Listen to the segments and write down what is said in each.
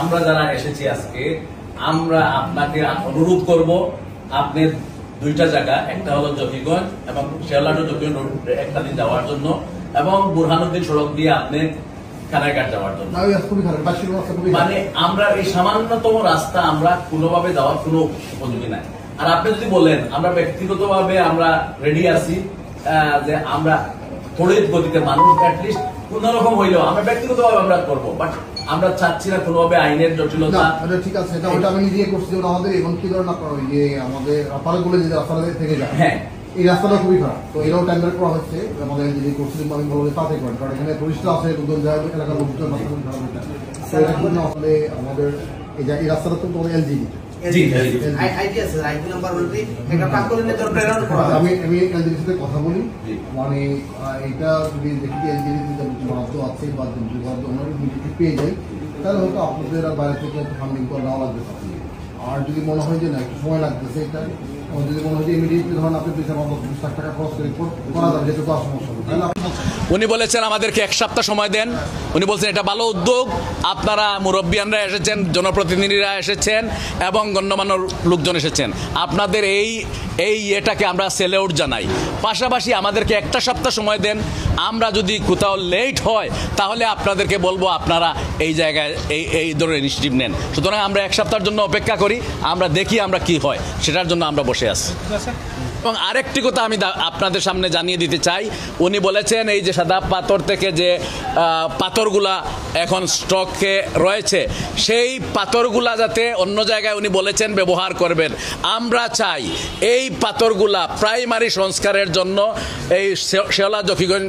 আমরা যারা এসেছি আজকে আমরা আপনাকে অনুরোধ করব আপনি দুইটা জায়গা, একটা হলো জকিগঞ্জ এবং শেওলা টু জকিগঞ্জ রোড একটা দিন যাওয়ার জন্য এবং বুরহানুদ্দিন সড়ক দিয়ে আপনি কানাইঘাট যাওয়ার জন্য। মানে আমরা এই সামান্যতম রাস্তা আমরা কোনোভাবে যাওয়ার কোনো উপযোগী নাই। আর আপনি যদি বলেন আমরা ব্যক্তিগতভাবে আমরা রেডি আছি যে আমরা তড়িৎ গতিতে মানুষ অ্যাটলিস্ট কোন রকম হইলেও আমরা ব্যক্তিগতভাবে আমরা করবো, বাট আমরা চাচ্ছি না কোনোভাবে আইনের জটিলতা। ঠিক আছে, এটা ওটা আমি নিজে করছি। আমাদের এখন কি ধরেন আপনার যে আমাদের রাস্তাগুলো যে রাস্তাটা থেকে যায়, হ্যাঁ এই রাস্তাটা খুবই খারাপ। তো এরাও টেন্ডার করা হচ্ছে আমাদের যদি করছি আমি বলবো তাতে করেন, কারণ এখানে টুরিস্ট আছে লোকজন যায়, এলাকার লোকজন আসলে আমাদের এই রাস্তাটা তো তোমাদের এলজিডি আমি এলজিডির সাথে কথা বলি। মানে এটা যদি দেখি এলজিডি বরাদ্দ আছে বা পেয়ে যাই তাহলে হয়তো আপনাদের বাইরে থেকে ফান্ডিং করে নেওয়া লাগবে। আর যদি মনে হয় যে না একটু সময় লাগতেছে, এটা যদি মনে হয় যে ইমিডিয়েটলি ধরেন আপনি 2 লাখ টাকা খরচ করে করা যাবে, যেটা তো সমস্যা হবে। তাহলে উনি বলেছেন আমাদেরকে 1 সপ্তাহ সময় দেন। উনি বলছেন এটা ভালো উদ্যোগ, আপনারা মুরব্বিয়ানরা এসেছেন, জনপ্রতিনিধিরা এসেছেন এবং গণ্যমান্য লোকজন এসেছেন, আপনাদের এই এটাকে আমরা সেলিউট জানাই। পাশাপাশি আমাদেরকে 1 সপ্তাহ সময় দেন। আমরা যদি কোথাও লেট হয় তাহলে আপনাদেরকে বলবো আপনারা এই জায়গায় এই ধরনের ইনিশিয়েটিভ নেন। সুতরাং আমরা 1 সপ্তাহের জন্য অপেক্ষা করি, আমরা দেখি আমরা কি হয়, সেটার জন্য আমরা বসে আছি। এবং আরেকটি কথা আমি আপনাদের সামনে জানিয়ে দিতে চাই, উনি বলেছেন এই যে সাদা পাথর থেকে যে পাথরগুলা এখন স্টকে রয়েছে সেই পাথরগুলা যাতে অন্য জায়গায় উনি বলেছেন ব্যবহার করবেন। আমরা চাই এই পাথরগুলা প্রাইমারি সংস্কারের জন্য এই শেওলা জকিগঞ্জ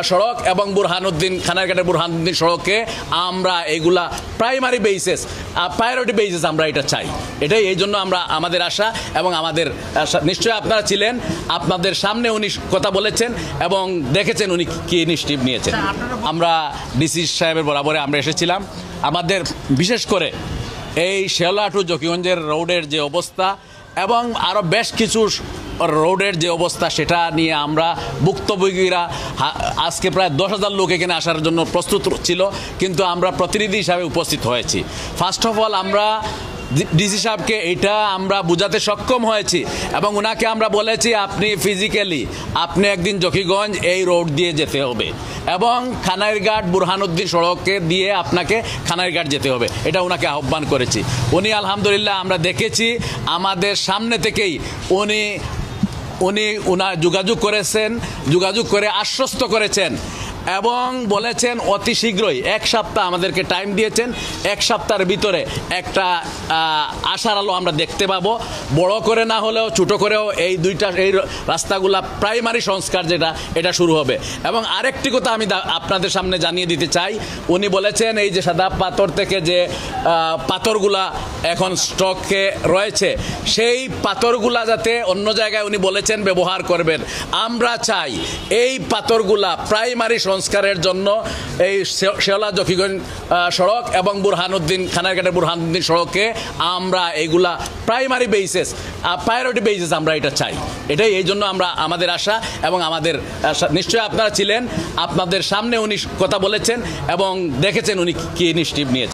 সড়ক এবং বুরহানুদ্দিন খানারঘাটের বুরহানুদ্দিন সড়কে আমরা এইগুলা প্রাইমারি বেসিস প্রায়োরিটি বেসিস আমরা এটা চাই। এটাই এই জন্য আমরা আমাদের আশা এবং আমাদের নিশ্চয়ই আপনারা ছিলেন, আপনাদের সামনে উনি কথা বলেছেন এবং দেখেছেন উনি কি ইনিশিয়েটিভ নিয়েছেন। আমরা ডিসি সাহেবের বরাবরে আমরা এসেছিলাম। আমাদের বিশেষ করে এই শেওলা টু জকিগঞ্জের রোডের যে অবস্থা এবং আরও বেশ কিছু রোডের যে অবস্থা সেটা নিয়ে আমরা ভুক্তভোগীরা আজকে প্রায় 10,000 লোক এখানে আসার জন্য প্রস্তুত ছিল, কিন্তু আমরা প্রতিনিধি হিসাবে উপস্থিত হয়েছি। ফার্স্ট অফ অল আমরা ডিসি সাহেবকে এটা আমরা বোঝাতে সক্ষম হয়েছি এবং ওনাকে আমরা বলেছি আপনি ফিজিক্যালি আপনি একদিন জকিগঞ্জ এই রোড দিয়ে যেতে হবে এবং খানাইরঘাট বুরহানুদ্দিন সড়কে দিয়ে আপনাকে খানাইরঘাট যেতে হবে, এটা ওনাকে আহ্বান করেছি। উনি আলহামদুলিল্লাহ আমরা দেখেছি আমাদের সামনে থেকেই উনার যোগাযোগ করে আশ্বস্ত করেছেন এবং বলেছেন অতি শীঘ্রই 1 সপ্তাহ আমাদেরকে টাইম দিয়েছেন। 1 সপ্তাহের ভিতরে একটা আশার আলো আমরা দেখতে পাবো, বড় করে না হলেও ছোটো করেও এই রাস্তাগুলা প্রাইমারি সংস্কার যেটা এটা শুরু হবে। এবং আরেকটি কথা আমি আপনাদের সামনে জানিয়ে দিতে চাই, উনি বলেছেন এই যে সাদা পাথর থেকে যে পাথরগুলা এখন স্টকে রয়েছে সেই পাথরগুলা যাতে অন্য জায়গায় উনি বলেছেন ব্যবহার করবেন। আমরা চাই এই পাথরগুলা প্রাইমারি সংস্কারের জন্য এই শেওলা জকিগঞ্জ সড়ক এবং বুরহানুদ্দিন খানারঘাটের বুরহানুদ্দিন সড়কে আমরা এইগুলা প্রাইমারি বেসিস প্রায়োরিটি বেসিস আমরা এটা চাই। এটাই এই জন্য আমরা আমাদের আশা এবং আমাদের নিশ্চয়ই আপনারা ছিলেন, আপনাদের সামনে উনি কথা বলেছেন এবং দেখেছেন উনি কি ইনিশিয়েটিভ নিয়েছেন।